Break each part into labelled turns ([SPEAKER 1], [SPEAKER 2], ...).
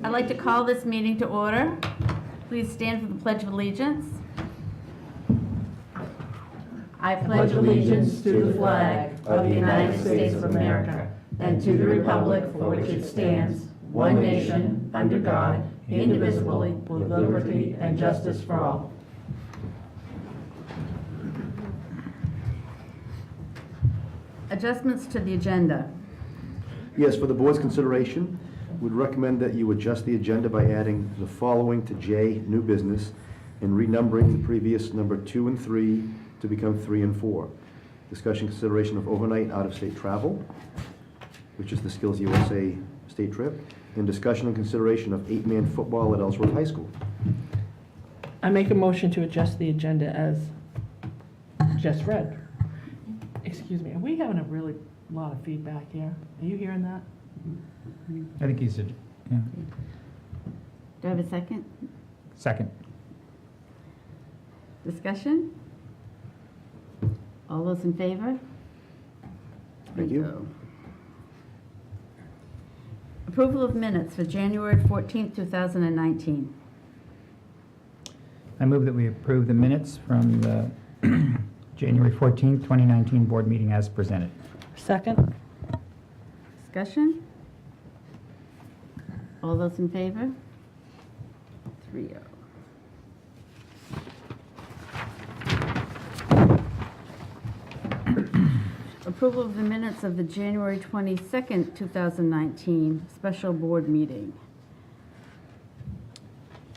[SPEAKER 1] I'd like to call this meeting to order. Please stand for the Pledge of Allegiance. I pledge allegiance to the flag of the United States of America and to the republic for which it stands, one nation, under God, indivisible, with liberty and justice for all. Adjustments to the agenda.
[SPEAKER 2] Yes, for the board's consideration, we'd recommend that you adjust the agenda by adding the following to J, new business, and renumbering the previous number 2 and 3 to become 3 and 4. Discussion consideration of overnight out-of-state travel, which is the Skills USA state trip, and discussion and consideration of 8-man football at Ellsworth High School.
[SPEAKER 3] I make a motion to adjust the agenda as just read. Excuse me, are we having a really lot of feedback here? Are you hearing that?
[SPEAKER 4] I think he said, yeah.
[SPEAKER 1] Do I have a second?
[SPEAKER 4] Second.
[SPEAKER 1] Discussion? All those in favor?
[SPEAKER 2] Thank you.
[SPEAKER 1] Approval of minutes for January 14th, 2019.
[SPEAKER 4] I move that we approve the minutes from the January 14th, 2019 board meeting as presented.
[SPEAKER 3] Second?
[SPEAKER 1] Discussion? All those in favor? 3-0. Approval of the minutes of the January 22nd, 2019 special board meeting.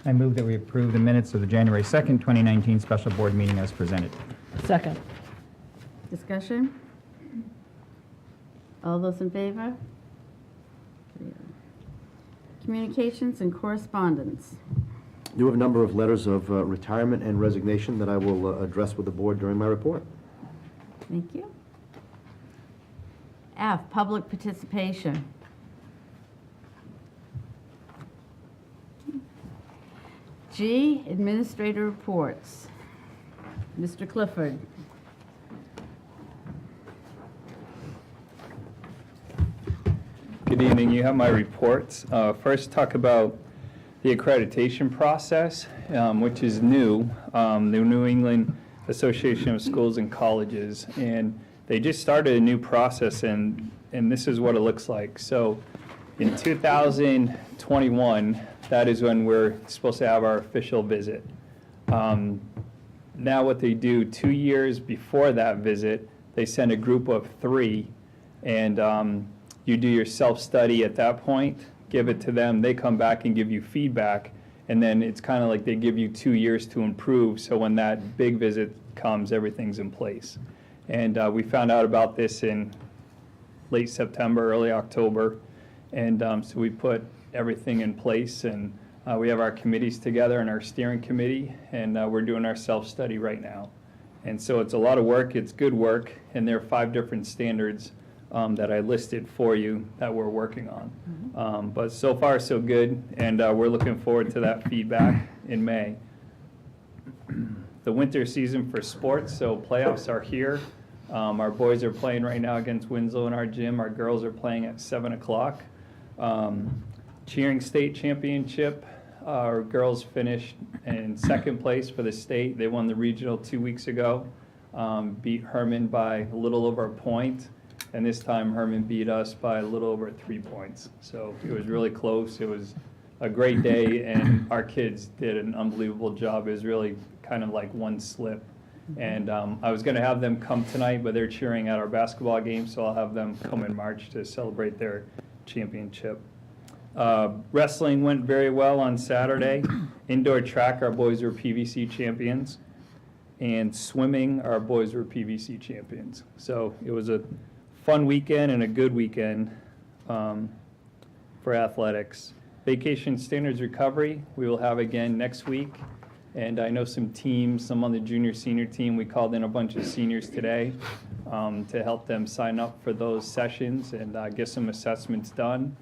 [SPEAKER 4] I move that we approve the minutes of the January 2nd, 2019 special board meeting as presented.
[SPEAKER 3] Second.
[SPEAKER 1] Discussion? All those in favor? 3-0. Communications and correspondence.
[SPEAKER 2] I do have a number of letters of retirement and resignation that I will address with the board during my report.
[SPEAKER 1] Thank you. F, public participation. G, administrator reports. Mr. Clifford.
[SPEAKER 5] Good evening. You have my reports. First, talk about the accreditation process, which is new. The New England Association of Schools and Colleges, and they just started a new process, and this is what it looks like. So in 2021, that is when we're supposed to have our official visit. Now what they do, 2 years before that visit, they send a group of 3, and you do your self-study at that point, give it to them, they come back and give you feedback, and then it's kind of like they give you 2 years to improve, so when that big visit comes, everything's in place. And we found out about this in late September, early October, and so we put everything in place, and we have our committees together and our steering committee, and we're doing our self-study right now. And so it's a lot of work, it's good work, and there are 5 different standards that I listed for you that we're working on. But so far, so good, and we're looking forward to that feedback in May. The winter season for sports, so playoffs are here. Our boys are playing right now against Winslow in our gym. Our girls are playing at 7 o'clock. Cheering state championship, our girls finished in 2nd place for the state. They won the regional 2 weeks ago, beat Herman by a little over a point. And this time Herman beat us by a little over 3 points. So it was really close. It was a great day, and our kids did an unbelievable job. It was really kind of like one slip. And I was going to have them come tonight, but they're cheering at our basketball game, so I'll have them come in March to celebrate their championship. Wrestling went very well on Saturday. Indoor track, our boys were PVC champions. And swimming, our boys were PVC champions. So it was a fun weekend and a good weekend for athletics. Vacation standards recovery, we will have again next week. And I know some teams, some on the junior senior team, we called in a bunch of seniors today to help them sign up for those sessions and get some assessments done,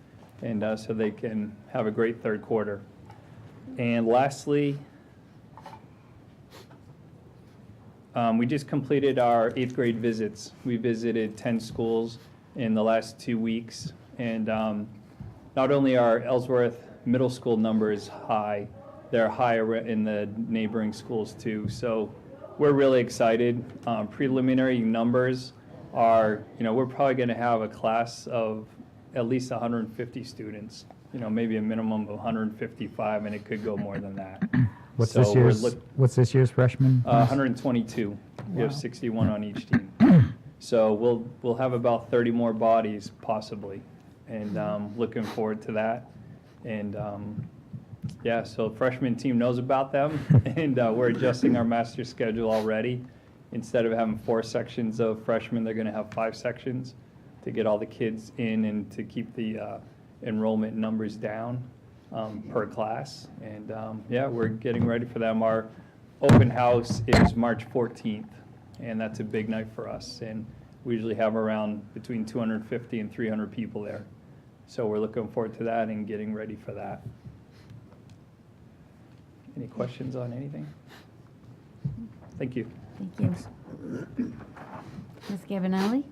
[SPEAKER 5] and so they can have a great third quarter. And lastly, we just completed our 8th grade visits. We visited 10 schools in the last 2 weeks, and not only are Ellsworth Middle School numbers high, they're higher in the neighboring schools too. So we're really excited. Preliminary numbers are, we're probably going to have a class of at least 150 students, maybe a minimum of 155, and it could go more than that.
[SPEAKER 4] What's
[SPEAKER 5] So
[SPEAKER 4] this
[SPEAKER 5] we're
[SPEAKER 4] year's, what's this year's freshman?
[SPEAKER 5] 122. We have
[SPEAKER 3] Wow.
[SPEAKER 5] 61 on each team. So we'll have about 30 more bodies possibly, and looking forward to that. And yeah, so freshman team knows about them, and we're adjusting our master schedule already. Instead of having 4 sections of freshmen, they're going to have 5 sections to get all the kids in and to keep the enrollment numbers down per class. And yeah, we're getting ready for them. Our open house is March 14th, and that's a big night for us. And we usually have around between 250 and 300 people there. So we're looking forward to that and getting ready for that. Any questions on anything? Thank you.
[SPEAKER 1] Thank you. Ms. Gavinelli?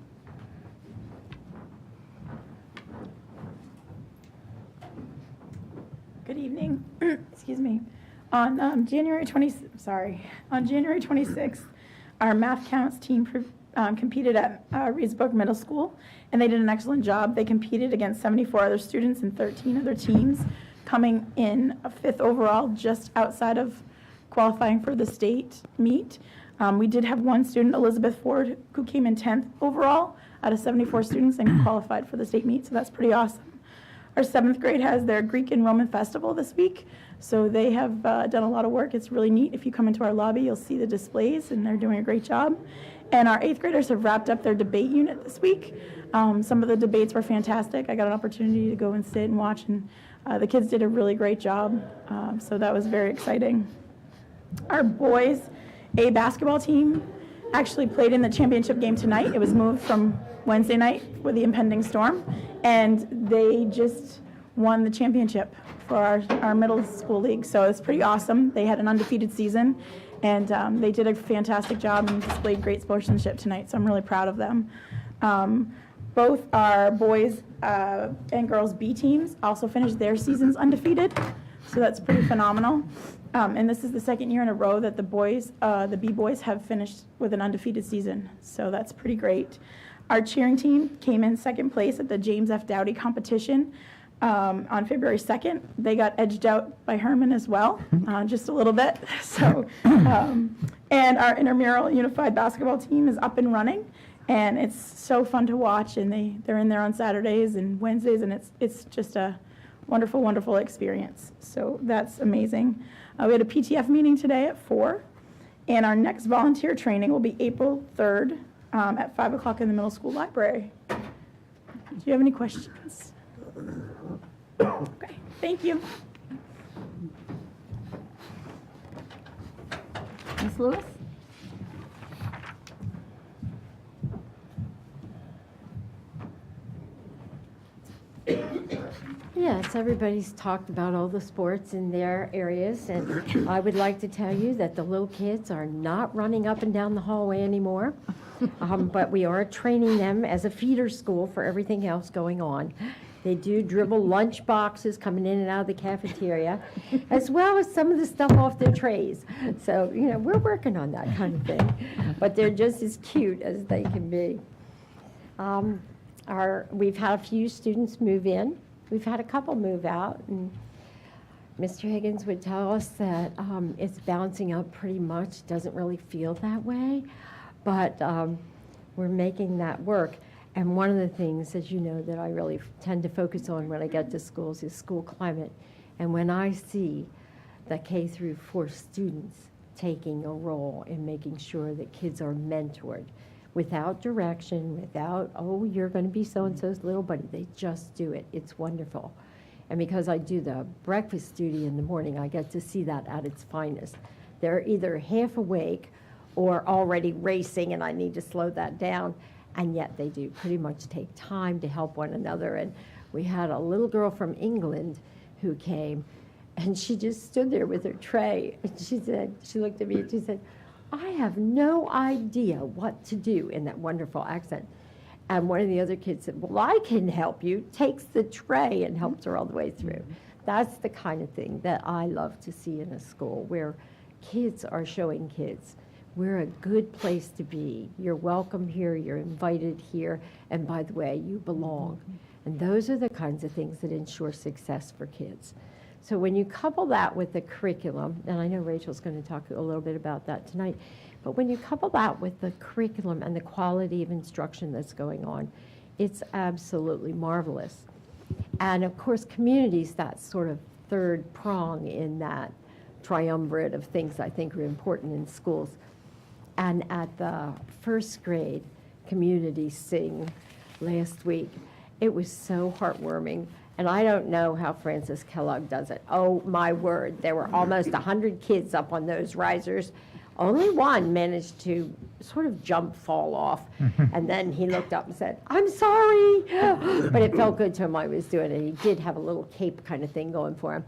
[SPEAKER 6] Good evening. Excuse me. On January 26th, our math counts team competed at Reedsburg Middle School, and they did an excellent job. They competed against 74 other students and 13 other teams, coming in a 5th overall, just outside of qualifying for the state meet. We did have one student, Elizabeth Ford, who came in 10th overall out of 74 students and qualified for the state meet, so that's pretty awesome. Our 7th grade has their Greek and Roman festival this week, so they have done a lot of work. It's really neat. If you come into our lobby, you'll see the displays, and they're doing a great job. And our 8th graders have wrapped up their debate unit this week. Some of the debates were fantastic. I got an opportunity to go and sit and watch, and the kids did a really great job, so that was very exciting. Our boys' A basketball team actually played in the championship game tonight. It was moved from Wednesday night with the impending storm, and they just won the championship for our middle school league. So it's pretty awesome. They had an undefeated season, and they did a fantastic job and displayed great sportsmanship tonight, so I'm really proud of them. Both our boys and girls B teams also finished their seasons undefeated, so that's pretty phenomenal. And this is the 2nd year in a row that the boys, the B boys, have finished with an undefeated season, so that's pretty great. Our cheering team came in 2nd place at the James F. Dowdy competition on February 2nd. They got edged out by Herman as well, just a little bit. So, and our intramural unified basketball team is up and running, and it's so fun to watch. And they're in there on Saturdays and Wednesdays, and it's just a wonderful, wonderful experience. So that's amazing. We had a PTF meeting today at 4, and our next volunteer training will be April 3rd at 5 o'clock in the middle school library. Do you have any questions? Okay, thank you.
[SPEAKER 1] Ms. Lewis?
[SPEAKER 7] Yes, everybody's talked about all the sports in their areas, and I would like to tell you that the little kids are not running up and down the hallway anymore, but we are training them as a feeder school for everything else going on. They do dribble lunch boxes coming in and out of the cafeteria, as well as some of the stuff off their trays. So, we're working on that kind of thing, but they're just as cute as they can be. We've had a few students move in. We've had a couple move out, and Mr. Higgins would tell us that it's bouncing up pretty much. Doesn't really feel that way, but we're making that work. And one of the things, as you know, that I really tend to focus on when I get to schools is school climate. And when I see the K through 4 students taking a role in making sure that kids are mentored, without direction, without, oh, you're going to be so-and-so's little buddy. They just do it. It's wonderful. And because I do the breakfast duty in the morning, I get to see that at its finest. They're either half awake or already racing, and I need to slow that down. And yet they do pretty much take time to help one another. And we had a little girl from England who came, and she just stood there with her tray. And she looked at me and she said, I have no idea what to do, in that wonderful accent. And one of the other kids said, well, I can help you, takes the tray and helps her all the way through. That's the kind of thing that I love to see in a school, where kids are showing kids, we're a good place to be. You're welcome here, you're invited here, and by the way, you belong. And those are the kinds of things that ensure success for kids. So when you couple that with the curriculum, and I know Rachel's going to talk a little bit about that tonight, but when you couple that with the curriculum and the quality of instruction that's going on, it's absolutely marvelous. And of course, community's that sort of third prong in that triumvirate of things I think are important in schools. And at the first grade community sing last week, it was so heartwarming. And I don't know how Francis Kellogg does it. Oh, my word. There were almost 100 kids up on those risers. Only one managed to sort of fall off. And then he looked up and said, I'm sorry. But it felt good to him while he was doing it. He did have a little cape kind of thing going for him.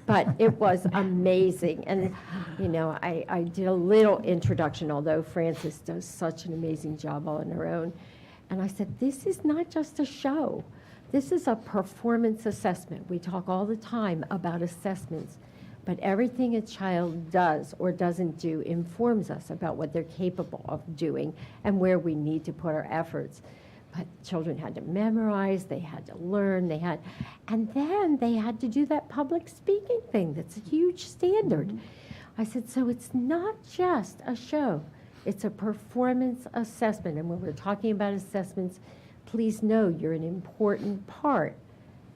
[SPEAKER 7] But it was amazing. And, you know, I did a little introduction, although Frances does such an amazing job all on her own. And I said, this is not just a show. This is a performance assessment. We talk all the time about assessments, but everything a child does or doesn't do informs us about what they're capable of doing and where we need to put our efforts. But children had to memorize, they had to learn, and then they had to do that public speaking thing. That's a huge standard. I said, so it's not just a show, it's a performance assessment. And when we're talking about assessments, please know you're an important part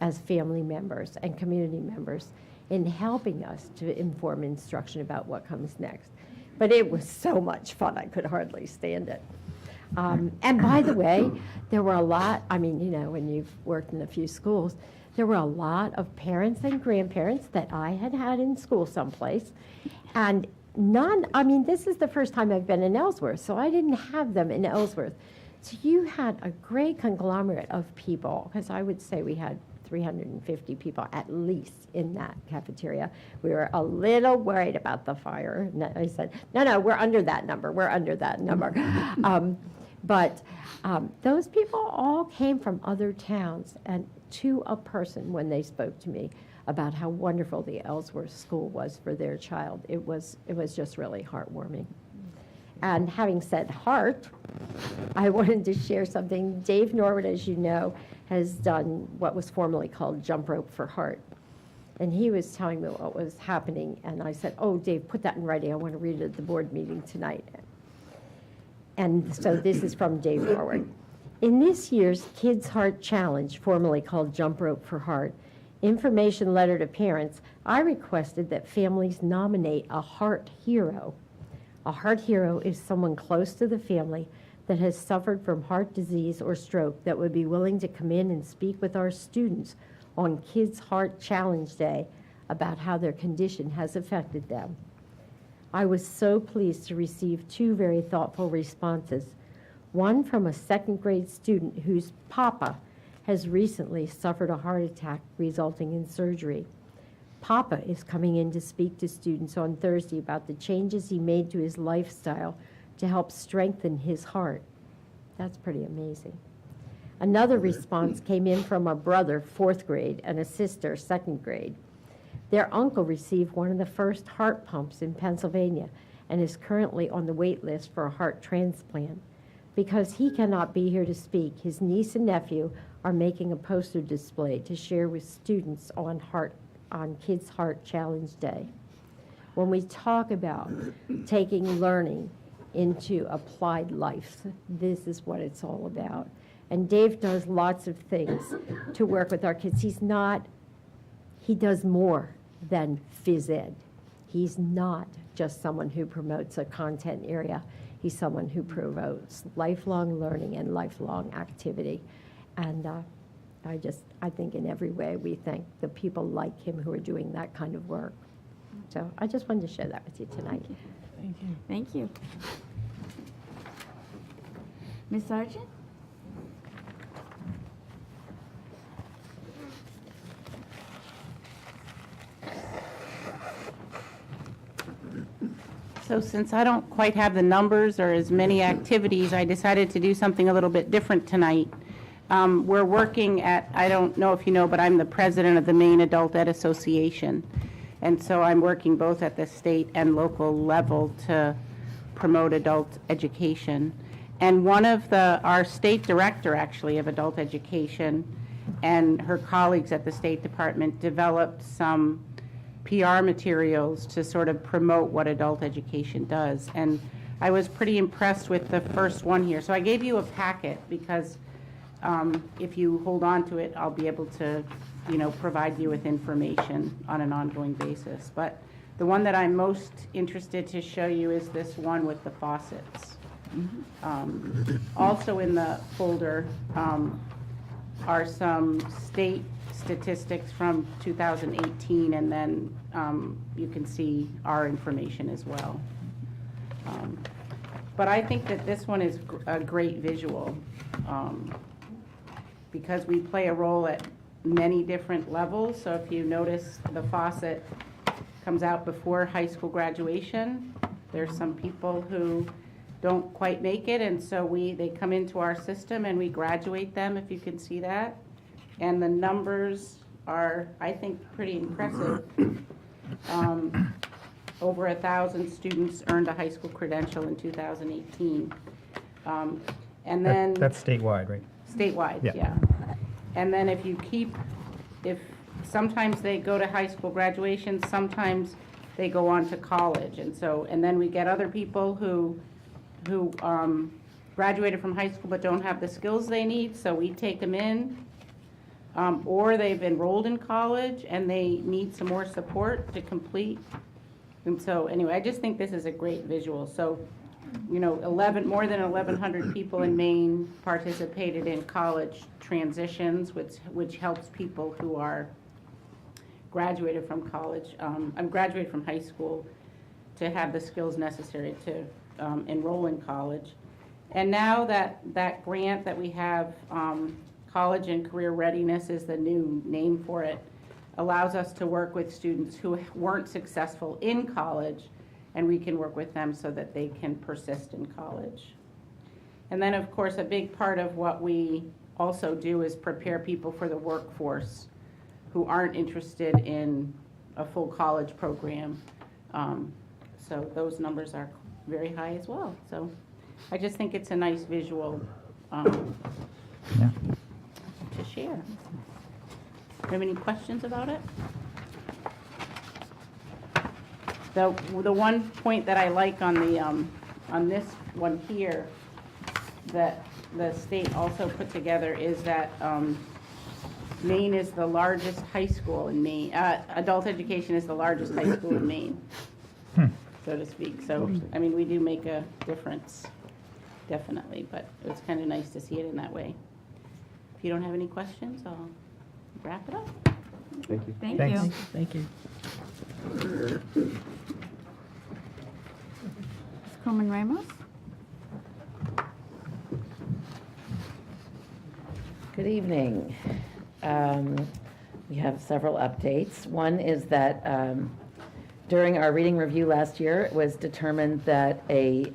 [SPEAKER 7] as family members and community members in helping us to inform instruction about what comes next. But it was so much fun, I could hardly stand it. And by the way, there were a lot, I mean, you know, when you've worked in a few schools, there were a lot of parents and grandparents that I had had in school someplace, and none, I mean, this is the first time I've been in Ellsworth, so I didn't have them in Ellsworth. So you had a great conglomerate of people, because I would say we had 350 people at least in that cafeteria. We were a little worried about the fire. And I said, no, we're under that number. We're under that number. But those people all came from other towns, and to a person when they spoke to me about how wonderful the Ellsworth School was for their child. It was just really heartwarming. And having said heart, I wanted to share something. Dave Norwood, as you know, has done what was formerly called Jump Rope for Heart. And he was telling me what was happening, and I said, oh, Dave, put that in writing. I want to read it at the board meeting tonight. And so this is from Dave Norwood. In this year's Kids Heart Challenge, formerly called Jump Rope for Heart, information letter to parents, I requested that families nominate a heart hero. A heart hero is someone close to the family that has suffered from heart disease or stroke that would be willing to come in and speak with our students on Kids Heart Challenge Day about how their condition has affected them. I was so pleased to receive two very thoughtful responses. One from a second grade student whose papa has recently suffered a heart attack resulting in surgery. Papa is coming in to speak to students on Thursday about the changes he made to his lifestyle to help strengthen his heart. That's pretty amazing. Another response came in from a brother, 4th grade, and a sister, 2nd grade. Their uncle received one of the first heart pumps in Pennsylvania and is currently on the wait list for a heart transplant. Because he cannot be here to speak, his niece and nephew are making a poster display to share with students on Kids Heart Challenge Day. When we talk about taking learning into applied life, this is what it's all about. And Dave does lots of things to work with our kids. He does more than phys ed. He's not just someone who promotes a content area. He's someone who promotes lifelong learning and lifelong activity. And I think in every way we thank the people like him who are doing that kind of work. So I just wanted to share that with you tonight.
[SPEAKER 3] Thank you.
[SPEAKER 1] Thank you. Ms. Sargent? So since I don't quite have the numbers or as many activities, I decided to do something a little bit different tonight. We're working at, I don't know if you know, but I'm the president of the Maine Adult Ed Association. And so I'm working both at the state and local level to promote adult education. And one of our state director, actually, of adult education and her colleagues at the State Department developed some PR materials to sort of promote what adult education does. And I was pretty impressed with the first one here. So I gave you a packet because if you hold on to it, I'll be able to, provide you with information on an ongoing basis. But the one that I'm most interested to show you is this one with the faucets. Also in the folder are some state statistics from 2018, and then you can see our information as well. But I think that this one is a great visual because we play a role at many different levels. So if you notice, the faucet comes out before high school graduation. There's some people who don't quite make it, and so they come into our system and we graduate them, if you can see that. And the numbers are, I think, pretty impressive. Over 1,000 students earned a high school credential in 2018. And then
[SPEAKER 4] That's statewide, right?
[SPEAKER 1] statewide,
[SPEAKER 4] Yeah.
[SPEAKER 1] yeah. And then if sometimes they go to high school graduation, sometimes they go on to college. And then we get other people who graduated from high school but don't have the skills they need, so we take them in. Or they've enrolled in college and they need some more support to complete. And so anyway, I just think this is a great visual. So, more than 1,100 people in Maine participated in college transitions, which helps people who are graduated from college, graduated from high school, to have the skills necessary to enroll in college. And now that grant that we have, College and Career Readiness is the new name for it, allows us to work with students who weren't successful in college, and we can work with them so that they can persist in college. And then, of course, a big part of what we also do is prepare people for the workforce who aren't interested in a full college program. So those numbers are very high as well. So I just think it's a nice visual
[SPEAKER 4] Yeah.
[SPEAKER 1] to share. Do you have any questions about it? The one point that I like on this one here that the state also put together is that Maine is the largest high school in Maine. Adult education is the largest high school in Maine, so to speak. So, we do make a difference, definitely, but it's kind of nice to see it in that way. If you don't have any questions, I'll wrap it up.
[SPEAKER 2] Thank you.
[SPEAKER 1] Thank
[SPEAKER 4] Thanks.
[SPEAKER 1] you.
[SPEAKER 3] Thank you.
[SPEAKER 8] Coleman Ramos?
[SPEAKER 9] Good evening. We have several updates. One is that during our reading review last year, it was determined that a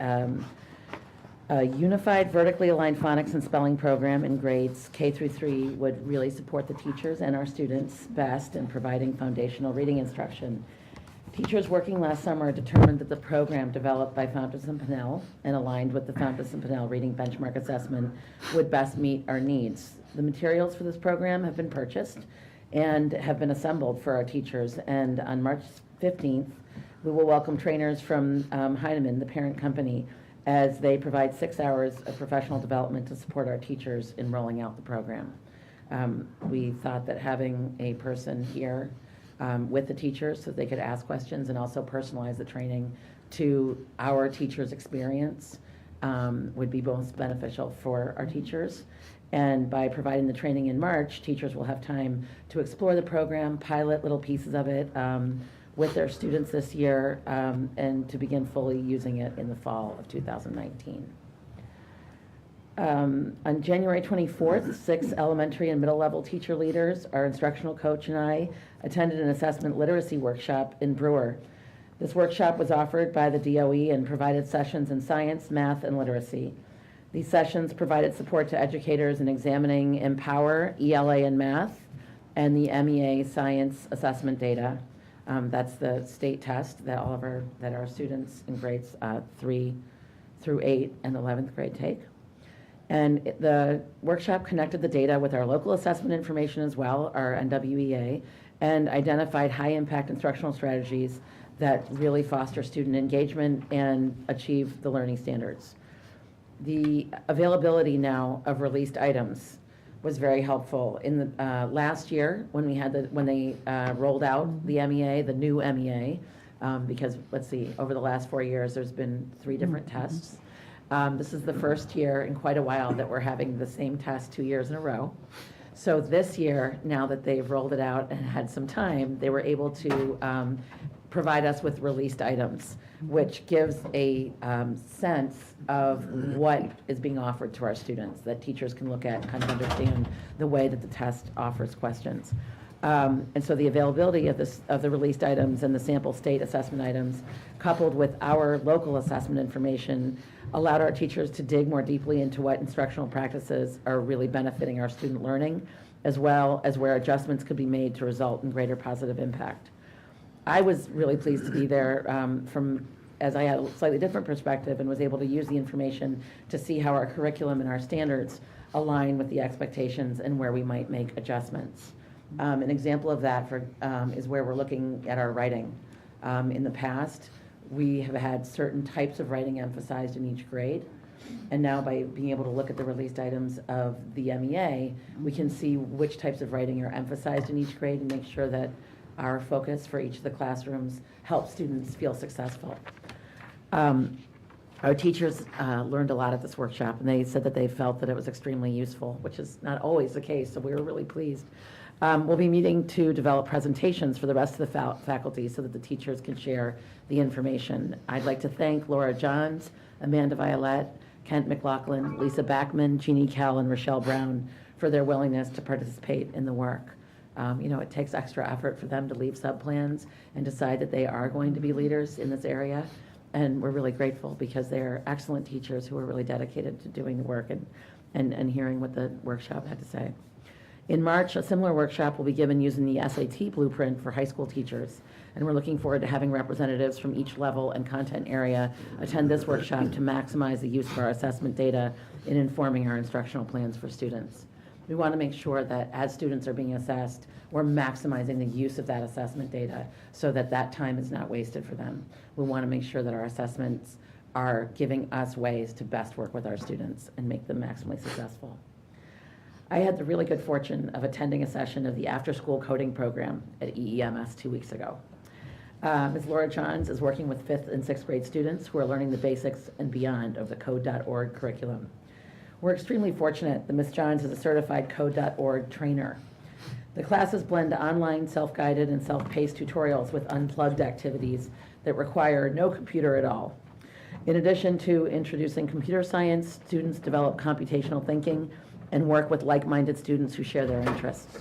[SPEAKER 9] unified vertically aligned phonics and spelling program in grades K through 3 would really support the teachers and our students best in providing foundational reading instruction. Teachers working last summer determined that the program developed by Fountas and Pinnell and aligned with the Fountas and Pinnell Reading Benchmark Assessment would best meet our needs. The materials for this program have been purchased and have been assembled for our teachers, and on March 15th, we will welcome trainers from Heinemann, the parent company, as they provide 6 hours of professional development to support our teachers in rolling out the program. We thought that having a person here with the teachers so they could ask questions and also personalize the training to our teachers' experience would be most beneficial for our teachers. And by providing the training in March, teachers will have time to explore the program, pilot little pieces of it with their students this year, and to begin fully using it in the fall of 2019. On January 24th, 6 elementary and middle level teacher leaders, our instructional coach and I attended an assessment literacy workshop in Brewer. This workshop was offered by the DOE and provided sessions in science, math, and literacy. These sessions provided support to educators in examining Empower, ELA and math, and the MEA science assessment data. That's the state test that that our students in grades 3 through 8 and 11th grade take. And the workshop connected the data with our local assessment information as well, our NWEA, and identified high-impact instructional strategies that really foster student engagement and achieve the learning standards. The availability now of released items was very helpful. In the last year, when they rolled out the MEA, the new MEA, because let's see, over the last 4 years, there's been 3 different tests. This is the first year in quite a while that we're having the same test 2 years in a row. So this year, now that they've rolled it out and had some time, they were able to provide us with released items, which gives a sense of what is being offered to our students, that teachers can look at and kind of understand the way that the test offers questions. And so the availability of the released items and the sample state assessment items, coupled with our local assessment information, allowed our teachers to dig more deeply into what instructional practices are really benefiting our student learning, as well as where adjustments could be made to result in greater positive impact. I was really pleased to be there as I had a slightly different perspective and was able to use the information to see how our curriculum and our standards align with the expectations and where we might make adjustments. An example of that is where we're looking at our writing. In the past, we have had certain types of writing emphasized in each grade, and now by being able to look at the released items of the MEA, we can see which types of writing are emphasized in each grade and make sure that our focus for each of the classrooms helps students feel successful. Our teachers learned a lot at this workshop, and they said that they felt that it was extremely useful, which is not always the case, so we were really pleased. We'll be meeting to develop presentations for the rest of the faculty so that the teachers can share the information. I'd like to thank Laura Johns, Amanda Violette, Kent McLaughlin, Lisa Backman, Jeannie Kell, and Rochelle Brown for their willingness to participate in the work. It takes extra effort for them to leave subplans and decide that they are going to be leaders in this area. And we're really grateful because they're excellent teachers who are really dedicated to doing the work and hearing what the workshop had to say. In March, a similar workshop will be given using the SAT blueprint for high school teachers. And we're looking forward to having representatives from each level and content area attend this workshop to maximize the use of our assessment data in informing our instructional plans for students. We want to make sure that as students are being assessed, we're maximizing the use of that assessment data so that that time is not wasted for them. We want to make sure that our assessments are giving us ways to best work with our students and make them maximally successful. I had the really good fortune of attending a session of the after-school coding program at EEMS 2 weeks ago. Ms. Laura Johns is working with 5th and 6th grade students who are learning the basics and beyond of the Code.org curriculum. We're extremely fortunate that Ms. Johns is a certified Code.org trainer. The classes blend online, self-guided, and self-paced tutorials with unplugged activities that require no computer at all. In addition to introducing computer science, students develop computational thinking and work with like-minded students who share their interests.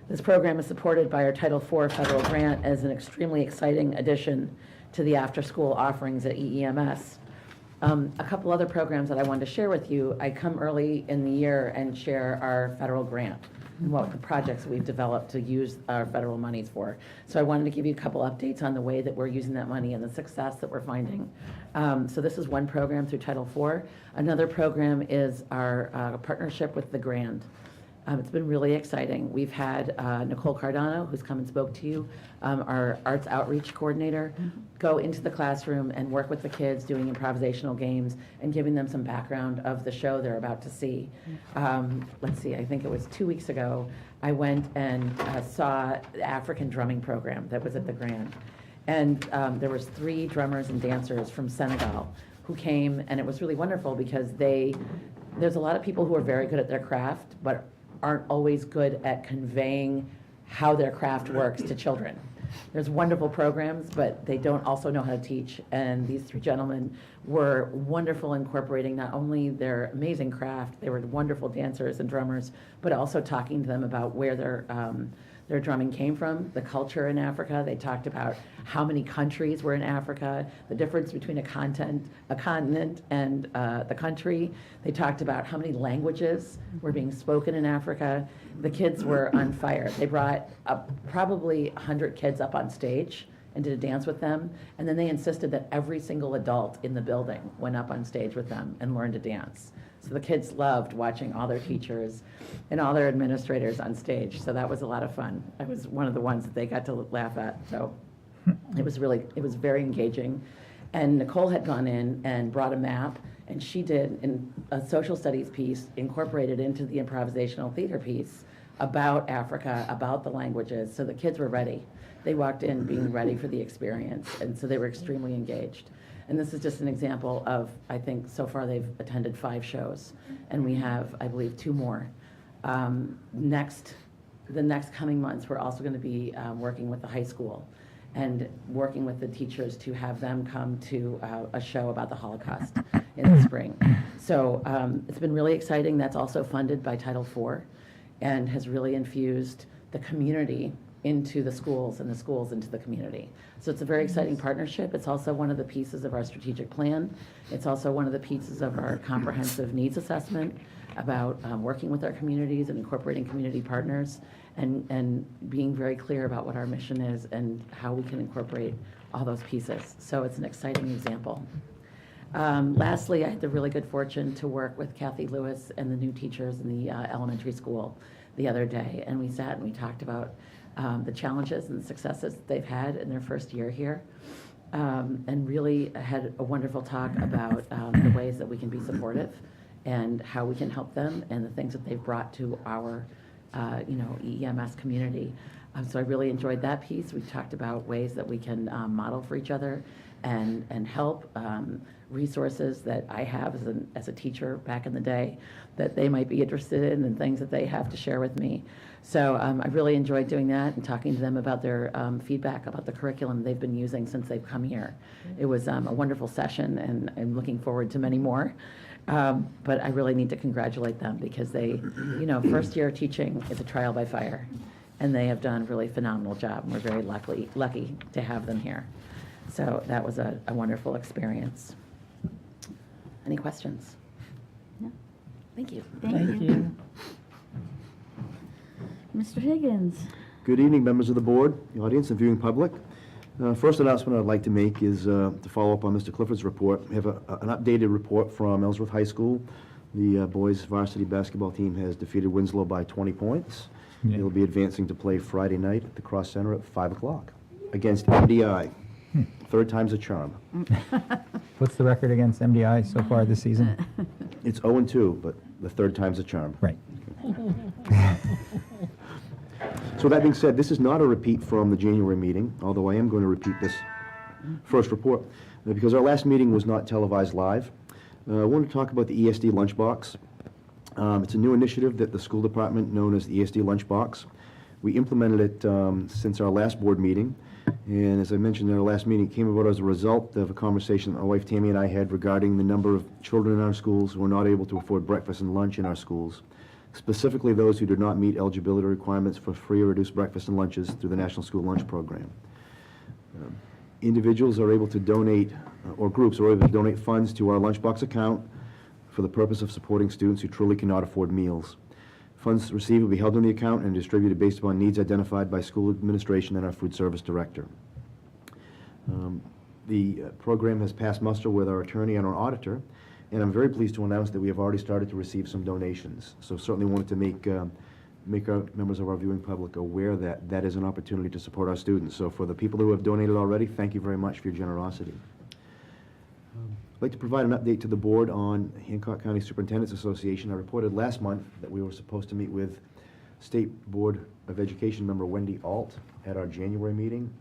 [SPEAKER 9] This program is supported by our Title IV federal grant as an extremely exciting addition to the after-school offerings at EEMS. A couple other programs that I wanted to share with you. I come early in the year and share our federal grant and what the projects we've developed to use our federal monies for. So I wanted to give you a couple updates on the way that we're using that money and the success that we're finding. So this is one program through Title IV. Another program is our partnership with the Grand. It's been really exciting. We've had Nicole Cardano, who's come and spoke to you, our arts outreach coordinator, go into the classroom and work with the kids doing improvisational games and giving them some background of the show they're about to see. Let's see, I think it was 2 weeks ago, I went and saw the African drumming program that was at the Grand. And there was 3 drummers and dancers from Senegal who came, and it was really wonderful because there's a lot of people who are very good at their craft, but aren't always good at conveying how their craft works to children. There's wonderful programs, but they don't also know how to teach. And these 3 gentlemen were wonderful incorporating not only their amazing craft, they were wonderful dancers and drummers, but also talking to them about where their drumming came from, the culture in Africa. They talked about how many countries were in Africa, the difference between a continent and the country. They talked about how many languages were being spoken in Africa. The kids were on fire. They brought probably 100 kids up on stage and did a dance with them, and then they insisted that every single adult in the building went up on stage with them and learned to dance. So the kids loved watching all their teachers and all their administrators on stage, so that was a lot of fun. I was one of the ones that they got to laugh at, so it was very engaging. And Nicole had gone in and brought a map, and she did a social studies piece incorporated into the improvisational theater piece about Africa, about the languages, so the kids were ready. They walked in being ready for the experience, and so they were extremely engaged. And this is just an example of, I think, so far they've attended 5 shows, and we have, I believe, 2 more. The next coming months, we're also going to be working with the high school and working with the teachers to have them come to a show about the Holocaust in the spring. So it's been really exciting. That's also funded by Title IV and has really infused the community into the schools and the schools into the community. So it's a very exciting partnership. It's also one of the pieces of our strategic plan. It's also one of the pieces of our comprehensive needs assessment about working with our communities and incorporating community partners and being very clear about what our mission is and how we can incorporate all those pieces. So it's an exciting example. Lastly, I had the really good fortune to work with Kathy Lewis and the new teachers in the elementary school the other day, and we sat and we talked about the challenges and the successes that they've had in their first year here, and really had a wonderful talk about the ways that we can be supportive and how we can help them and the things that they've brought to our EEMS community. So I really enjoyed that piece. We talked about ways that we can model for each other and help, resources that I have as a teacher back in the day that they might be interested in and things that they have to share with me. So I really enjoyed doing that and talking to them about their feedback about the curriculum they've been using since they've come here. It was a wonderful session, and I'm looking forward to many more. But I really need to congratulate them because they, first year teaching is a trial by fire, and they have done a really phenomenal job, and we're very lucky to have them here. So that was a wonderful experience. Any questions?
[SPEAKER 1] No.
[SPEAKER 9] Thank you.
[SPEAKER 3] Thank you.
[SPEAKER 1] Mr. Higgins.
[SPEAKER 2] Good evening, members of the board, the audience, and viewing public. First announcement I'd like to make is to follow up on Mr. Clifford's report. We have an updated report from Ellsworth High School. The boys varsity basketball team has defeated Winslow by 20 points.
[SPEAKER 4] Yeah.
[SPEAKER 2] They'll be advancing to play Friday night at the Cross Center at 5 o'clock against MDI. Third time's a charm.
[SPEAKER 4] What's the record against MDI so far this season?
[SPEAKER 2] It's 0-2, but the third time's a charm.
[SPEAKER 4] Right.
[SPEAKER 2] So that being said, this is not a repeat from the January meeting, although I am going to repeat this first report, because our last meeting was not televised live. I want to talk about the ESD Lunchbox. It's a new initiative that the school department, known as the ESD Lunchbox. We implemented it since our last board meeting, and as I mentioned in our last meeting, it came about as a result of a conversation that my wife Tammy and I had regarding the number of children in our schools who are not able to afford breakfast and lunch in our schools, specifically those who do not meet eligibility requirements for free or reduced breakfast and lunches through the National School Lunch Program. Individuals are able to donate, or groups are able to donate funds to our Lunchbox account for the purpose of supporting students who truly cannot afford meals. Funds received will be held in the account and distributed based upon needs identified by school administration and our food service director. The program has passed muster with our attorney and our auditor, and I'm very pleased to announce that we have already started to receive some donations. So certainly wanted to make our members of our viewing public aware that that is an opportunity to support our students. So for the people who have donated already, thank you very much for your generosity. I'd like to provide an update to the board on Hancock County Superintendent's Association. I reported last month that we were supposed to meet with State Board of Education member Wendy Alt at our January meeting.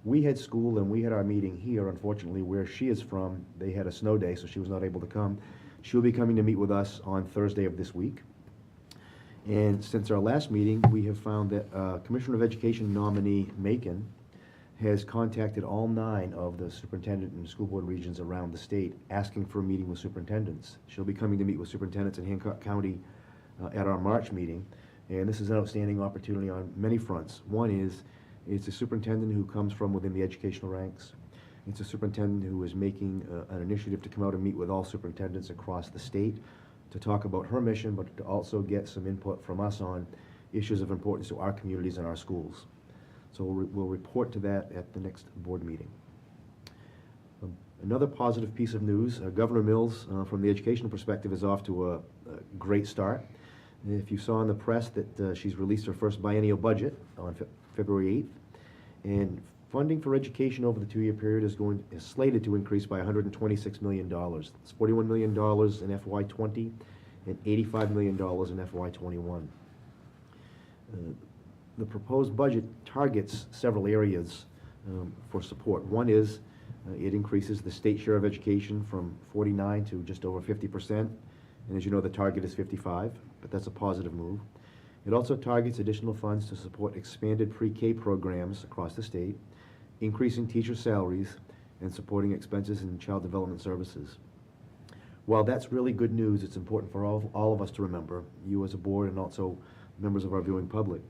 [SPEAKER 2] We had school and we had our meeting here. Unfortunately, where she is from, they had a snow day, so she was not able to come. She'll be coming to meet with us on Thursday of this week. And since our last meeting, we have found that Commissioner of Education nominee Macon has contacted all 9 of the superintendent and school board regions around the state asking for a meeting with superintendents. She'll be coming to meet with superintendents in Hancock County at our March meeting. And this is an outstanding opportunity on many fronts. One is, it's a superintendent who comes from within the educational ranks. It's a superintendent who is making an initiative to come out and meet with all superintendents across the state to talk about her mission, but to also get some input from us on issues of importance to our communities and our schools. So we'll report to that at the next board meeting. Another positive piece of news, Governor Mills, from the educational perspective, is off to a great start. If you saw in the press that she's released her first biennial budget on February 8th, and funding for education over the 2-year period is slated to increase by $126 million. It's $41 million in FY20 and $85 million in FY21. The proposed budget targets several areas for support. One is it increases the state share of education from 49 to just over 50%. And as you know, the target is 55, but that's a positive move. It also targets additional funds to support expanded pre-K programs across the state, increasing teacher salaries, and supporting expenses in child development services. While that's really good news, it's important for all of us to remember, you as a board and also members of our viewing public,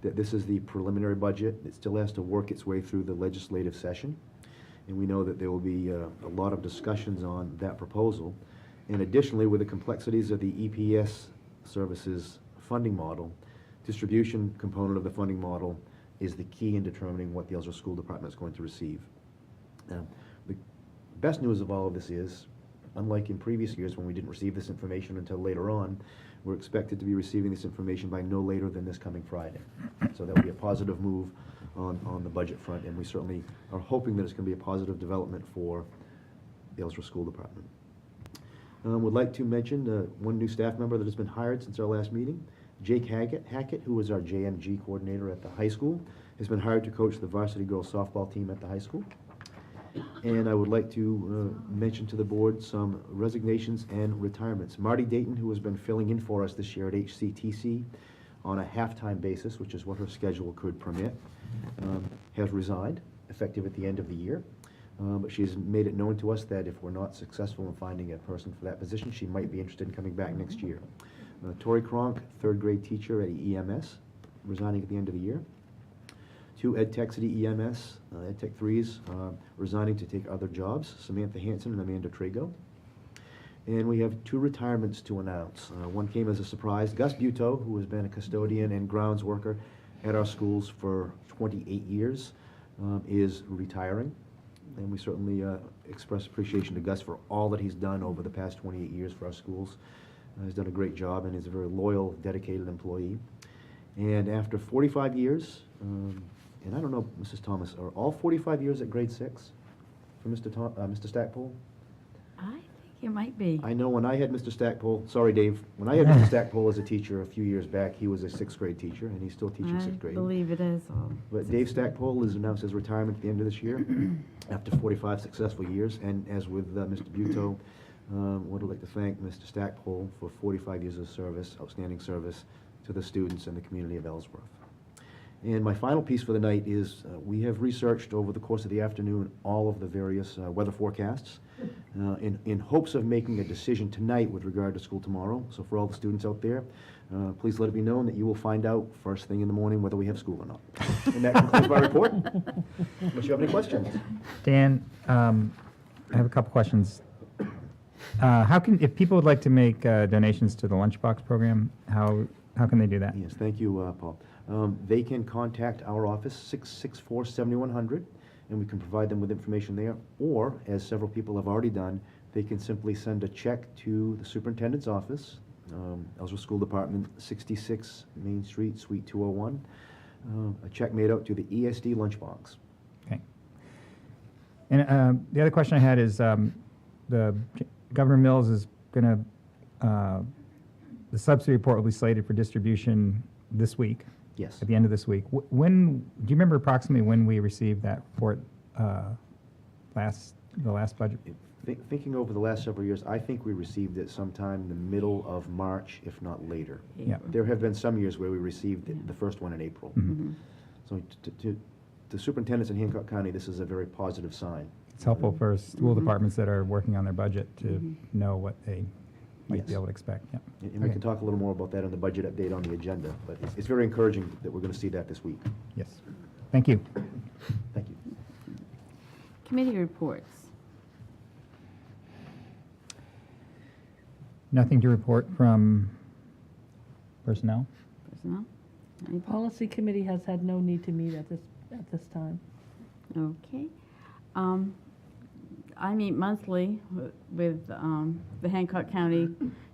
[SPEAKER 2] that this is the preliminary budget. It still has to work its way through the legislative session. And we know that there will be a lot of discussions on that proposal. And additionally, with the complexities of the EPS services funding model, distribution component of the funding model is the key in determining what the Ellsworth School Department is going to receive. Now, the best news of all of this is, unlike in previous years when we didn't receive this information until later on, we're expected to be receiving this information by no later than this coming Friday. So that will be a positive move on the budget front, and we certainly are hoping that it's going to be a positive development for the Ellsworth School Department. Would like to mention one new staff member that has been hired since our last meeting. Jake Hackett, who is our JMG coordinator at the high school, has been hired to coach the varsity girls softball team at the high school. And I would like to mention to the board some resignations and retirements. Marty Dayton, who has been filling in for us this year at HCTC on a half-time basis, which is what her schedule could permit, has resigned, effective at the end of the year. But she's made it known to us that if we're not successful in finding a person for that position, she might be interested in coming back next year. Tori Kronk, third grade teacher at EMS, resigning at the end of the year. 2 ed techs at EMS, ed tech 3s, resigning to take other jobs, Samantha Hanson and Amanda Trago. And we have 2 retirements to announce. One came as a surprise. Gus Buteau, who has been a custodian and grounds worker at our schools for 28 years, is retiring. And we certainly express appreciation to Gus for all that he's done over the past 28 years for our schools. He's done a great job and is a very loyal, dedicated employee. And after 45 years, and I don't know, Mrs. Thomas, are all 45 years at grade 6 for Mr. Stackpole?
[SPEAKER 1] I think it might be.
[SPEAKER 2] I know when I had Mr. Stackpole, sorry Dave, when I had Mr. Stackpole as a teacher a few years back, he was a 6th grade teacher, and he's still teaching 6th grade.
[SPEAKER 1] I believe it is.
[SPEAKER 2] But Dave Stackpole has announced his retirement at the end of this year after 45 successful years. And as with Mr. Buteau, would like to thank Mr. Stackpole for 45 years of service, outstanding service to the students and the community of Ellsworth. And my final piece for the night is we have researched over the course of the afternoon all of the various weather forecasts in hopes of making a decision tonight with regard to school tomorrow. So for all the students out there, please let it be known that you will find out first thing in the morning whether we have school or not. And that concludes my report. Unless you have any questions.
[SPEAKER 4] Dan, I have a couple questions. If people would like to make donations to the Lunchbox program, how can they do that?
[SPEAKER 2] Yes, thank you, Paul. They can contact our office, 664-7100, and we can provide them with information there. Or, as several people have already done, they can simply send a check to the superintendent's office, Ellsworth School Department, 66 Main Street, Suite 201. A check made out to the ESD Lunchbox.
[SPEAKER 4] Okay. And the other question I had is Governor Mills is going to, the subsidy report will be slated for distribution this week.
[SPEAKER 2] Yes.
[SPEAKER 4] At the end of this week. When do you remember approximately when we received that report? The last budget.
[SPEAKER 2] Thinking over the last several years, I think we received it sometime in the middle of March, if not later.
[SPEAKER 4] Yeah.
[SPEAKER 2] There have been some years where we received the first one in April.
[SPEAKER 4] Mm-hmm.
[SPEAKER 2] So to superintendents in Hancock County, this is a very positive sign.
[SPEAKER 4] It's helpful for school departments that are working on their budget to know what they might be
[SPEAKER 2] Yes.
[SPEAKER 4] able to expect, yeah.
[SPEAKER 2] And we can
[SPEAKER 4] Okay.
[SPEAKER 2] talk a little more about that in the budget update on the agenda, but it's very encouraging that we're going to see that this week.
[SPEAKER 4] Yes. Thank you.
[SPEAKER 2] Thank you.
[SPEAKER 1] Committee reports.
[SPEAKER 4] Nothing to report from personnel?
[SPEAKER 1] Personnel? Any
[SPEAKER 3] Policy committee has had no need to meet at this time.
[SPEAKER 1] Okay. I meet monthly with the Hancock County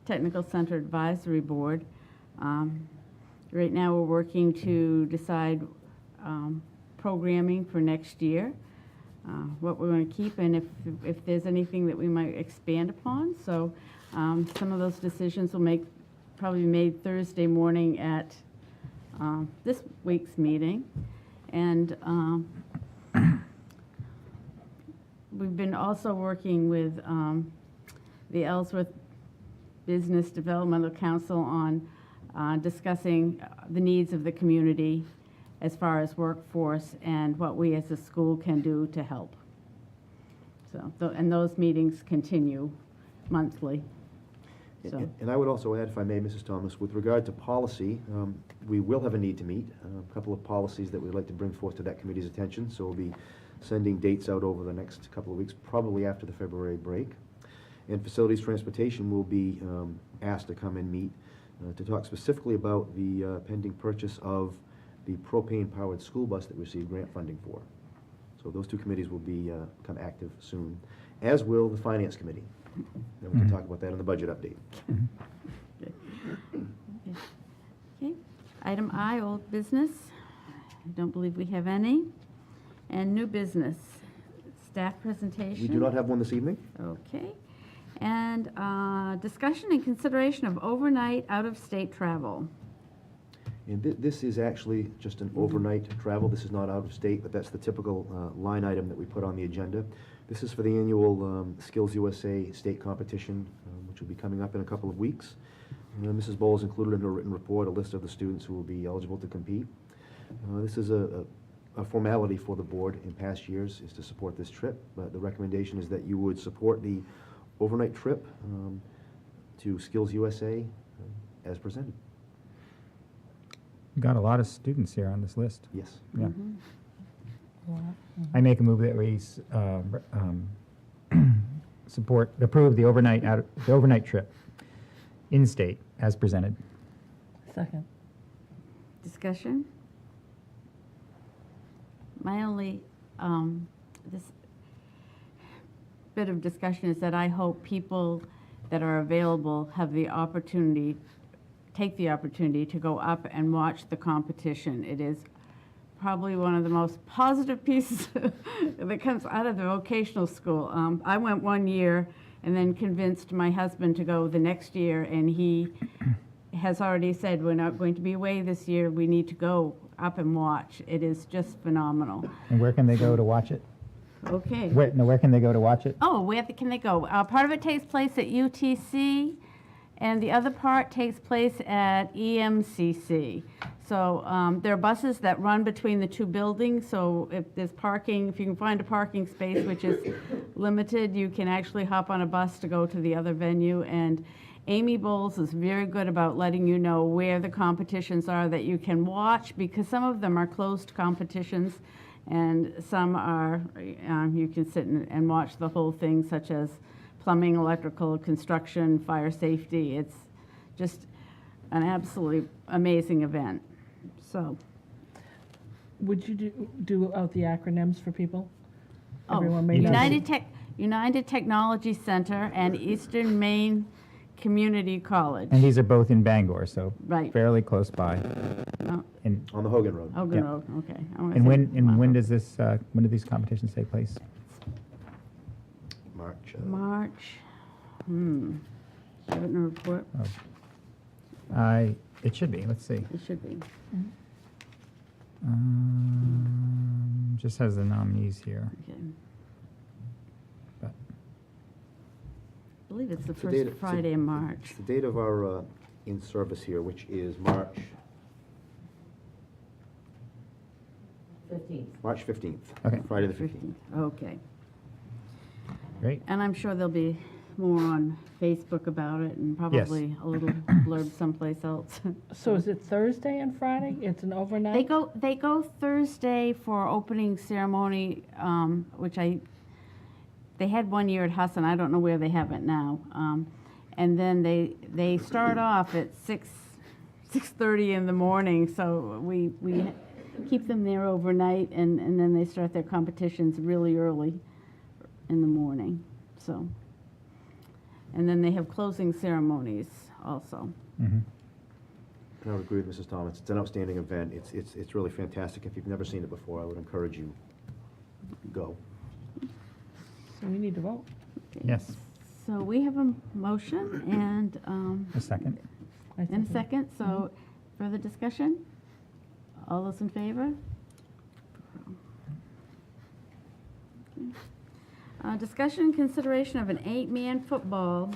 [SPEAKER 1] Technical Center Advisory Board. Right now, we're working to decide programming for next year, what we're going to keep, and if there's anything that we might expand upon. So some of those decisions will probably be made Thursday morning at this week's meeting. And we've been also working with the Ellsworth Business Developmental Council on discussing the needs of the community as far as workforce and what we as a school can do to help. So, and those meetings continue monthly. So,
[SPEAKER 2] And I would also add, if I may, Mrs. Thomas, with regard to policy, we will have a need to meet. A couple of policies that we'd like to bring forth to that committee's attention, so we'll be sending dates out over the next couple of weeks, probably after the February break. And Facilities Transportation will be asked to come and meet to talk specifically about the pending purchase of the propane-powered school bus that we received grant funding for. So those two committees will become active soon, as will the Finance Committee. Then we can talk about that in the budget update.
[SPEAKER 1] okay. Item I, old business. I don't believe we have any. And new business, staff presentation.
[SPEAKER 2] We do not have one this evening.
[SPEAKER 1] Okay. And discussion and consideration of overnight out-of-state travel.
[SPEAKER 2] And this is actually just an overnight travel. This is not out of state, but that's the typical line item that we put on the agenda. This is for the annual Skills USA state competition, which will be coming up in a couple of weeks. Mrs. Bowles included in her written report a list of the students who will be eligible to compete. This is a formality for the board in past years is to support this trip, but the recommendation is that you would support the overnight trip to Skills USA as presented.
[SPEAKER 4] Got a lot of students here on this list.
[SPEAKER 2] Yes.
[SPEAKER 4] Yeah.
[SPEAKER 1] Mm-hmm.
[SPEAKER 4] I make a move that we approve the overnight trip in-state as presented.
[SPEAKER 3] Second.
[SPEAKER 1] Discussion? My only, this bit of discussion is that I hope people that are available have the opportunity, take the opportunity to go up and watch the competition. It is probably one of the most positive pieces that comes out of the vocational school. I went one year and then convinced my husband to go the next year, and he has already said, we're not going to be away this year, we need to go up and watch. It is just phenomenal.
[SPEAKER 4] And where can they go to watch it?
[SPEAKER 1] Okay.
[SPEAKER 4] Where can they go to watch it?
[SPEAKER 1] Oh, where can they go? Part of it takes place at UTC, and the other part takes place at EMCC. So there are buses that run between the two buildings, so if there's parking, if you can find a parking space, which is limited, you can actually hop on a bus to go to the other venue. And Amy Bowles is very good about letting you know where the competitions are that you can watch, because some of them are closed competitions, and some are, you can sit and watch the whole thing, such as plumbing, electrical, construction, fire safety. It's just an absolutely amazing event. So,
[SPEAKER 3] Would you do out the acronyms for people?
[SPEAKER 1] oh,
[SPEAKER 3] Everyone may know.
[SPEAKER 1] United Technology Center and Eastern Maine Community College.
[SPEAKER 4] And these are both in Bangor, so
[SPEAKER 1] Right.
[SPEAKER 4] fairly close by.
[SPEAKER 1] Oh,
[SPEAKER 4] And
[SPEAKER 2] On the Hogan Road.
[SPEAKER 1] Hogan
[SPEAKER 4] Yeah.
[SPEAKER 1] Road, okay. I wanna
[SPEAKER 4] and
[SPEAKER 1] say
[SPEAKER 4] when
[SPEAKER 1] Mount
[SPEAKER 4] does this when do these competitions take place?
[SPEAKER 2] March.
[SPEAKER 1] March. Have it in a report?
[SPEAKER 4] It should be. Let's see.
[SPEAKER 1] It should be.
[SPEAKER 4] Just has the nominees here.
[SPEAKER 1] Okay.
[SPEAKER 4] But
[SPEAKER 1] I believe it's the
[SPEAKER 2] It's the date-
[SPEAKER 1] first
[SPEAKER 2] it's
[SPEAKER 1] Friday in March.
[SPEAKER 2] It's the date of our in-service here, which is March
[SPEAKER 9] 15th.
[SPEAKER 2] March 15th.
[SPEAKER 4] Okay.
[SPEAKER 2] Friday the 15th.
[SPEAKER 1] Okay.
[SPEAKER 4] great.
[SPEAKER 1] And I'm sure there'll be more on Facebook about it and probably a little blurb someplace else.
[SPEAKER 3] So is it Thursday and Friday? It's an overnight?
[SPEAKER 1] They go Thursday for opening ceremony, which they had one year at Husson. I don't know where they have it now. And then they start off at 6:30 in the morning. So we keep them there overnight, and then they start their competitions really early in the morning. So, and then they have closing ceremonies also.
[SPEAKER 2] And I would agree with Mrs. Thomas. It's an outstanding event. It's really fantastic. If you've never seen it before, I would encourage you go.
[SPEAKER 3] So we need to vote.
[SPEAKER 4] Yes.
[SPEAKER 1] So we have a motion and
[SPEAKER 4] A second.
[SPEAKER 1] a second. So further discussion? All those in favor? Discussion and consideration of an 8-man football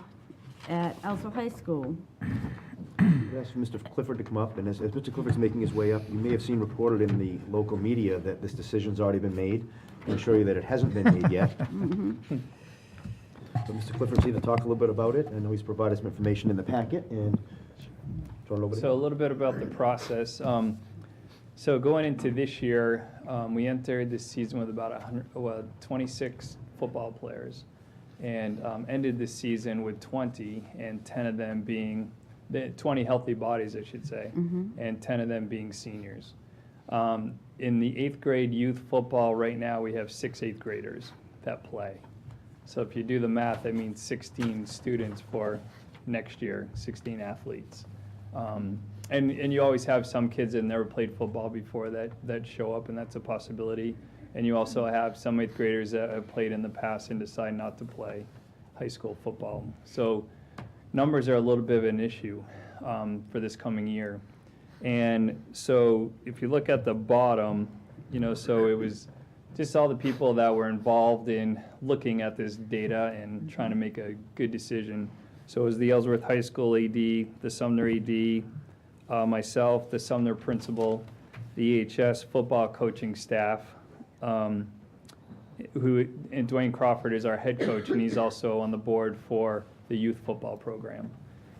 [SPEAKER 1] at Ellsworth High School.
[SPEAKER 2] I'd ask Mr. Clifford to come up, and as Mr. Clifford's making his way up, you may have seen reported in the local media that this decision's already been made. I can assure you that it hasn't been made yet. So Mr. Clifford's here to talk a little bit about it. I know he's provided some information in the packet, and turn it over to
[SPEAKER 5] So a
[SPEAKER 2] him.
[SPEAKER 5] little bit about the process. So going into this year, we entered this season with about 26 football players, and ended this season with 20, and 10 of them being 20 healthy bodies, I should say, and 10 of them being seniors. In the 8th grade youth football right now, we have 6 8th graders that play. So if you do the math, that means 16 students for next year, 16 athletes. And you always have some kids that never played football before that show up, and that's a possibility. And you also have some 8th graders that have played in the past and decide not to play high school football. So numbers are a little bit of an issue for this coming year. And so if you look at the bottom, so it was just all the people that were involved in looking at this data and trying to make a good decision. So it was the Ellsworth High School AD, the Sumner AD, myself, the Sumner principal, the EHS football coaching staff, and Dwayne Crawford is our head coach, and he's also on the board for the youth football program.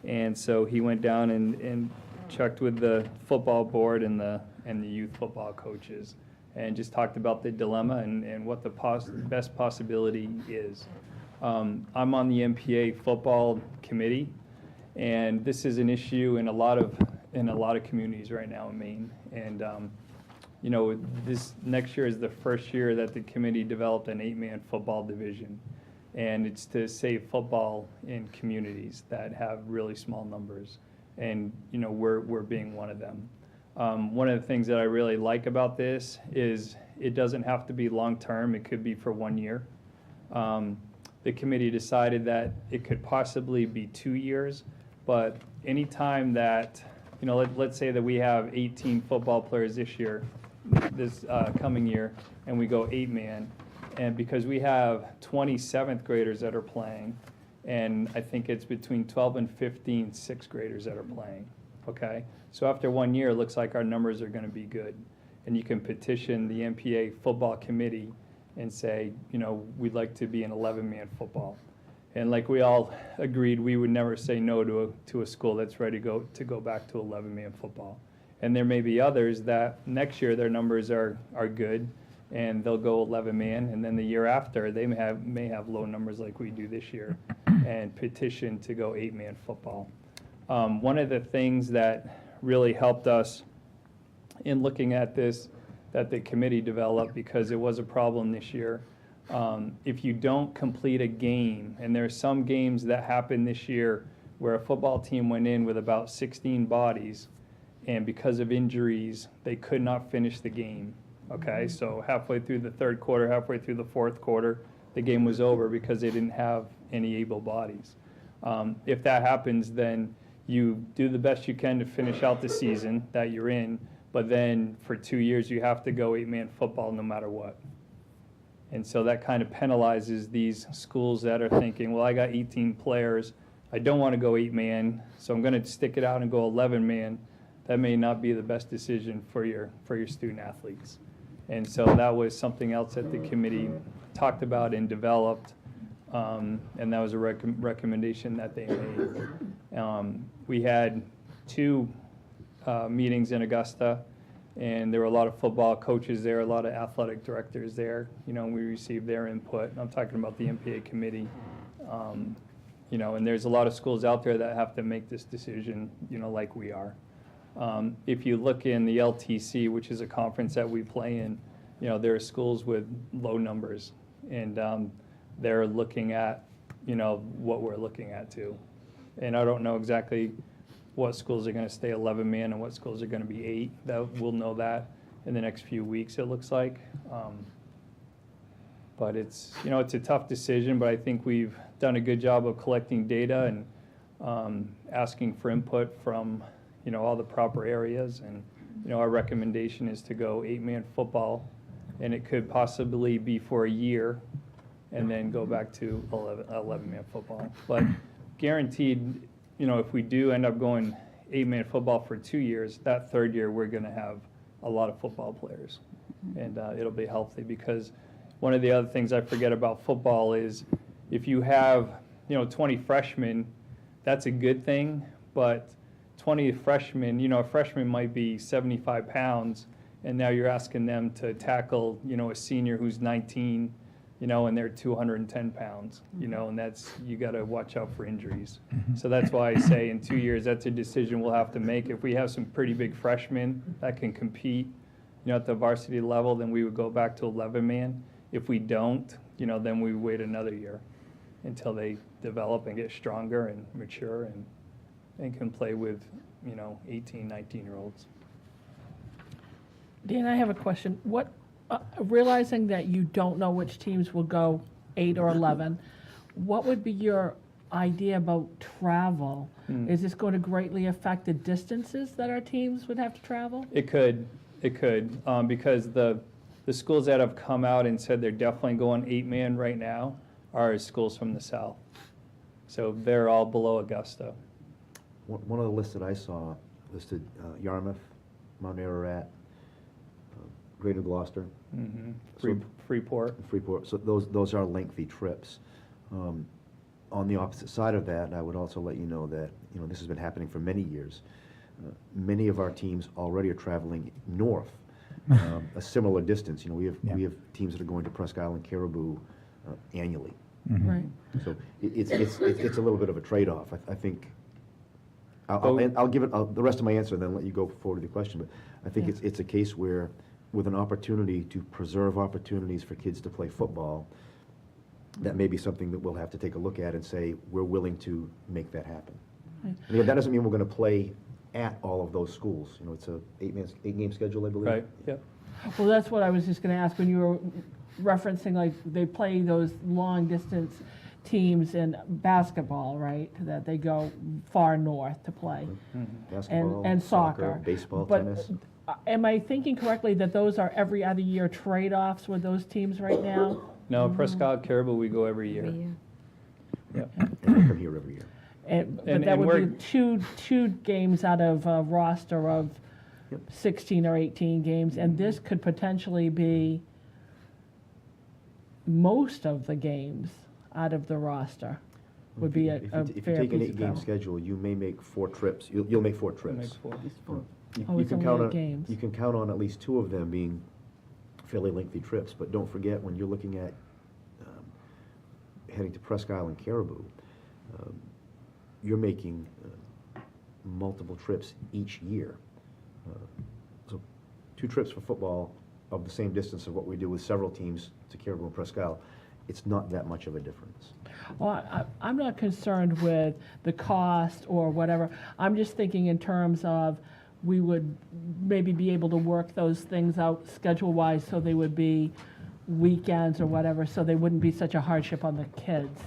[SPEAKER 5] And so he went down and checked with the football board and the youth football coaches, and just talked about the dilemma and what the best possibility is. I'm on the MPA football committee, and this is an issue in a lot of communities right now in Maine. And this next year is the first year that the committee developed an 8-man football division, and it's to save football in communities that have really small numbers, and we're being one of them. One of the things that I really like about this is it doesn't have to be long-term. It could be for 1 year. The committee decided that it could possibly be 2 years, but anytime that, let's say that we have 18 football players this coming year, and we go 8-man, and because we have 20 7th graders that are playing, and I think it's between 12 and 15 6th graders that are playing, okay? So after 1 year, it looks like our numbers are going to be good. And you can petition the MPA football committee and say, we'd like to be an 11-man football. And like we all agreed, we would never say no to a school that's ready to go back to 11-man football. And there may be others that next year their numbers are good, and they'll go 11-man, and then the year after they may have low numbers like we do this year, and petition to go 8-man football. One of the things that really helped us in looking at this, that the committee developed, because it was a problem this year, if you don't complete a game, and there are some games that happened this year where a football team went in with about 16 bodies, and because of injuries, they could not finish the game. Okay, so halfway through the 3rd quarter, halfway through the 4th quarter, the game was over because they didn't have any able bodies. If that happens, then you do the best you can to finish out the season that you're in, but then for 2 years you have to go 8-man football no matter what. And so that kind of penalizes these schools that are thinking, well, I got 18 players, I don't want to go 8-man, so I'm going to stick it out and go 11-man. That may not be the best decision for your student athletes. And so that was something else that the committee talked about and developed. And that was a recommendation that they made. We had 2 meetings in Augusta, and there were a lot of football coaches there, a lot of athletic directors there. You know, we received their input. I'm talking about the MPA committee. You know, and there's a lot of schools out there that have to make this decision, you know, like we are. If you look in the LTC, which is a conference that we play in, you know, there are schools with low numbers, and they're looking at, you know, what we're looking at too. And I don't know exactly what schools are going to stay 11-man and what schools are going to be 8. We'll know that in the next few weeks, it looks like. But it's, you know, it's a tough decision, but I think we've done a good job of collecting data and asking for input from, you know, all the proper areas. And, you know, our recommendation is to go 8-man football, and it could possibly be for a year and then go back to 11-man football. But guaranteed, you know, if we do end up going 8-man football for 2 years, that 3rd year we're going to have a lot of football players, and it'll be healthy. Because one of the other things I forget about football is if you have, you know, 20 freshmen, that's a good thing. But 20 freshmen, you know, a freshman might be 75 pounds, and now you're asking them to tackle, you know, a senior who's 19, you know, and they're 210 pounds, you know, and that's, you got to watch out for injuries. So that's why I say in 2 years, that's a decision we'll have to make. If we have some pretty big freshmen that can compete, you know, at the varsity level, then we would go back to 11-man. If we don't, you know, then we wait another year until they develop and get stronger and mature and can play with, you know, 18, 19-year-olds.
[SPEAKER 3] Dan, I have a question. What, realizing that you don't know which teams will go 8 or 11, what would be your idea about travel? Is this going to greatly affect the distances that our teams would have to travel?
[SPEAKER 5] It could, because the schools that have come out and said they're definitely going 8-man right now are schools from the south. So they're all below Augusta.
[SPEAKER 2] One of the lists that I saw listed Yarmouth, Mount Ararat, Greater Gloucester,
[SPEAKER 5] Freeport.
[SPEAKER 2] Freeport. So those are lengthy trips. On the opposite side of that, I would also let you know that, you know, this has been happening for many years. Many of our teams already are traveling north, a similar distance. You know, we have teams that are going to Presque Isle and Caribou annually.
[SPEAKER 3] Right.
[SPEAKER 2] So it's a little bit of a trade-off. I think I'll give it the rest of my answer and then let you go forward to the question. But I think it's a case where, with an opportunity to preserve opportunities for kids to play football, that may be something that we'll have to take a look at and say we're willing to make that happen.
[SPEAKER 3] Right.
[SPEAKER 2] And again, that doesn't mean we're going to play at all of those schools. You know, it's a 8-game schedule, I believe.
[SPEAKER 5] Right, yep.
[SPEAKER 3] Well, that's what I was just going to ask when you were referencing, like, they play those long-distance teams in basketball, right? That they go far north to play.
[SPEAKER 2] Basketball,
[SPEAKER 3] And soccer.
[SPEAKER 2] baseball,
[SPEAKER 3] But
[SPEAKER 2] tennis.
[SPEAKER 3] am I thinking correctly that those are every other year trade-offs with those teams right now?
[SPEAKER 5] No, Presque Isle, Caribou, we go every year. Yep.
[SPEAKER 2] And they come here every year.
[SPEAKER 3] But
[SPEAKER 5] And
[SPEAKER 3] that would
[SPEAKER 5] we're-
[SPEAKER 3] be two games out of a roster of
[SPEAKER 2] Yep.
[SPEAKER 3] 16 or 18 games, and this could potentially be most of the games out of the roster. Would be a
[SPEAKER 2] If you
[SPEAKER 3] fair
[SPEAKER 2] take an
[SPEAKER 3] piece of
[SPEAKER 2] 8-game
[SPEAKER 3] travel.
[SPEAKER 2] schedule, you may make 4 trips. You'll make 4 trips.
[SPEAKER 5] Makes 4.
[SPEAKER 2] You-
[SPEAKER 3] Oh,
[SPEAKER 2] you
[SPEAKER 3] it's
[SPEAKER 2] can
[SPEAKER 3] only
[SPEAKER 2] count
[SPEAKER 3] 8
[SPEAKER 2] on-
[SPEAKER 3] games.
[SPEAKER 2] You can count on at least 2 of them being fairly lengthy trips, but don't forget, when you're looking at heading to Presque Isle and Caribou, you're making multiple trips each year. So 2 trips for football of the same distance of what we do with several teams to Caribou and Presque Isle, it's not that much of a difference.
[SPEAKER 3] Well, I'm not concerned with the cost or whatever. I'm just thinking in terms of we would maybe be able to work those things out schedule-wise so they would be weekends or whatever, so they wouldn't be such a hardship on the kids.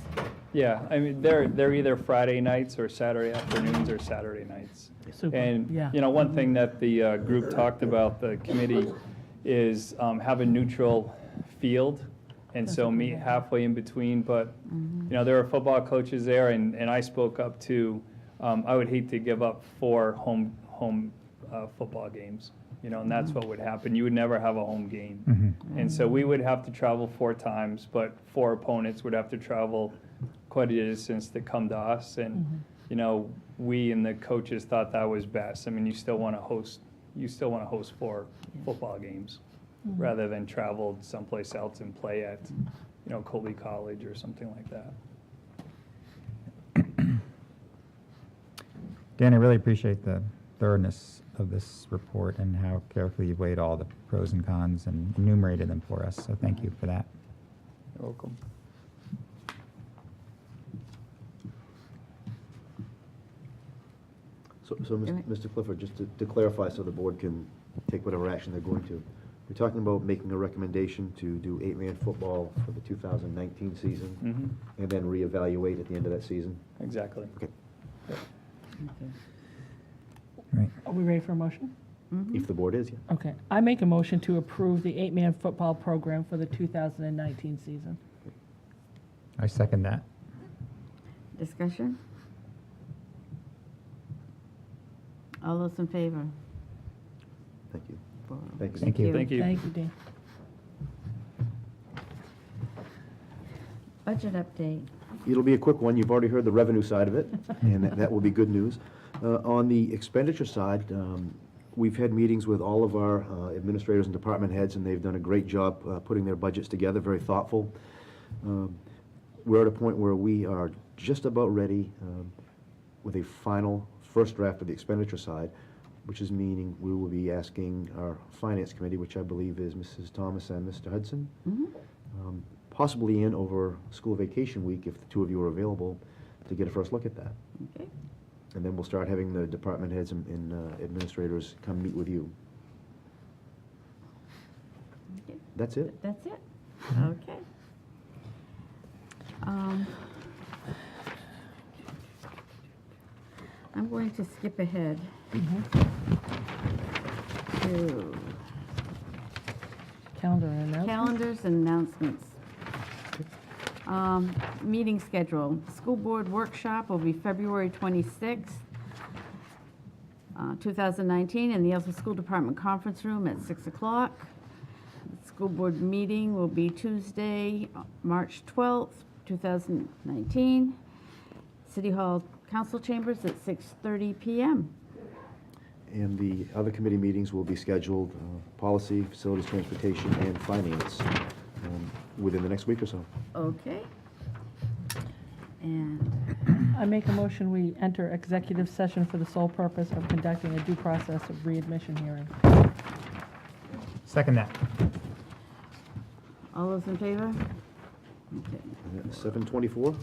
[SPEAKER 5] Yeah, I mean, they're either Friday nights or Saturday afternoons or Saturday nights.
[SPEAKER 3] Super,
[SPEAKER 5] And,
[SPEAKER 3] yeah.
[SPEAKER 5] you know, one thing that the group talked about, the committee, is have a neutral field, and so meet halfway in between. But, you know, there are football coaches there, and I spoke up too. I would hate to give up 4 home football games. and that's what would happen. You would never have a home game.
[SPEAKER 4] Mhm.
[SPEAKER 5] And so we would have to travel 4 times, but 4 opponents would have to travel quite a distance to come to us. And, we and the coaches thought that was best. I mean, you still want to host 4 football games rather than travel someplace else and play at, Colby College or something like that.
[SPEAKER 4] Dan, I really appreciate the thoroughness of this report and how carefully you've weighed all the pros and cons and enumerated them for us, so thank you for that.
[SPEAKER 5] You're welcome.
[SPEAKER 2] So, Mr. Clifford, just to clarify so the board can take whatever action they're going to, we're talking about making a recommendation to do 8-man football for the 2019 season
[SPEAKER 5] Mm-hmm.
[SPEAKER 2] and then reevaluate at the end of that season?
[SPEAKER 5] Exactly.
[SPEAKER 2] Okay.
[SPEAKER 4] Right.
[SPEAKER 3] Are we ready for a motion?
[SPEAKER 2] If the board is, yeah.
[SPEAKER 3] Okay. I make a motion to approve the 8-man football program for the 2019 season.
[SPEAKER 4] I second that.
[SPEAKER 1] Discussion? All those in favor?
[SPEAKER 2] Thank you.
[SPEAKER 1] Four.
[SPEAKER 2] Thank you.
[SPEAKER 4] Thank you.
[SPEAKER 5] Thank you.
[SPEAKER 3] Thank you, Dean.
[SPEAKER 1] Budget update.
[SPEAKER 2] It'll be a quick one. You've already heard the revenue side of it, and that will be good news. On the expenditure side, we've had meetings with all of our administrators and department heads, and they've done a great job putting their budgets together, very thoughtful. We're at a point where we are just about ready with a final first draft of the expenditure side, which is meaning we will be asking our finance committee, which I believe is Mrs. Thomas and Mr. Hudson, possibly in over school vacation week, if the two of you are available, to get a first look at that.
[SPEAKER 1] Okay.
[SPEAKER 2] And then we'll start having the department heads and administrators come meet with you.
[SPEAKER 1] Okay.
[SPEAKER 2] That's it.
[SPEAKER 1] That's it? Okay. I'm going to skip ahead to
[SPEAKER 3] Calendar and announcements.
[SPEAKER 1] calendars and announcements. Meeting schedule. School board workshop will be February 26th, 2019, in the Ellsworth School Department Conference Room at 6 o'clock. School board meeting will be Tuesday, March 12th, 2019. City Hall Council Chambers at 6:30 p.m.
[SPEAKER 2] And the other committee meetings will be scheduled, policy, facilities, transportation, and finance, within the next week or so.
[SPEAKER 1] Okay. And
[SPEAKER 3] I make a motion, we enter executive session for the sole purpose of conducting a due process of readmission hearing.
[SPEAKER 4] Second that.
[SPEAKER 1] all those in favor? Okay.
[SPEAKER 2] 7:24?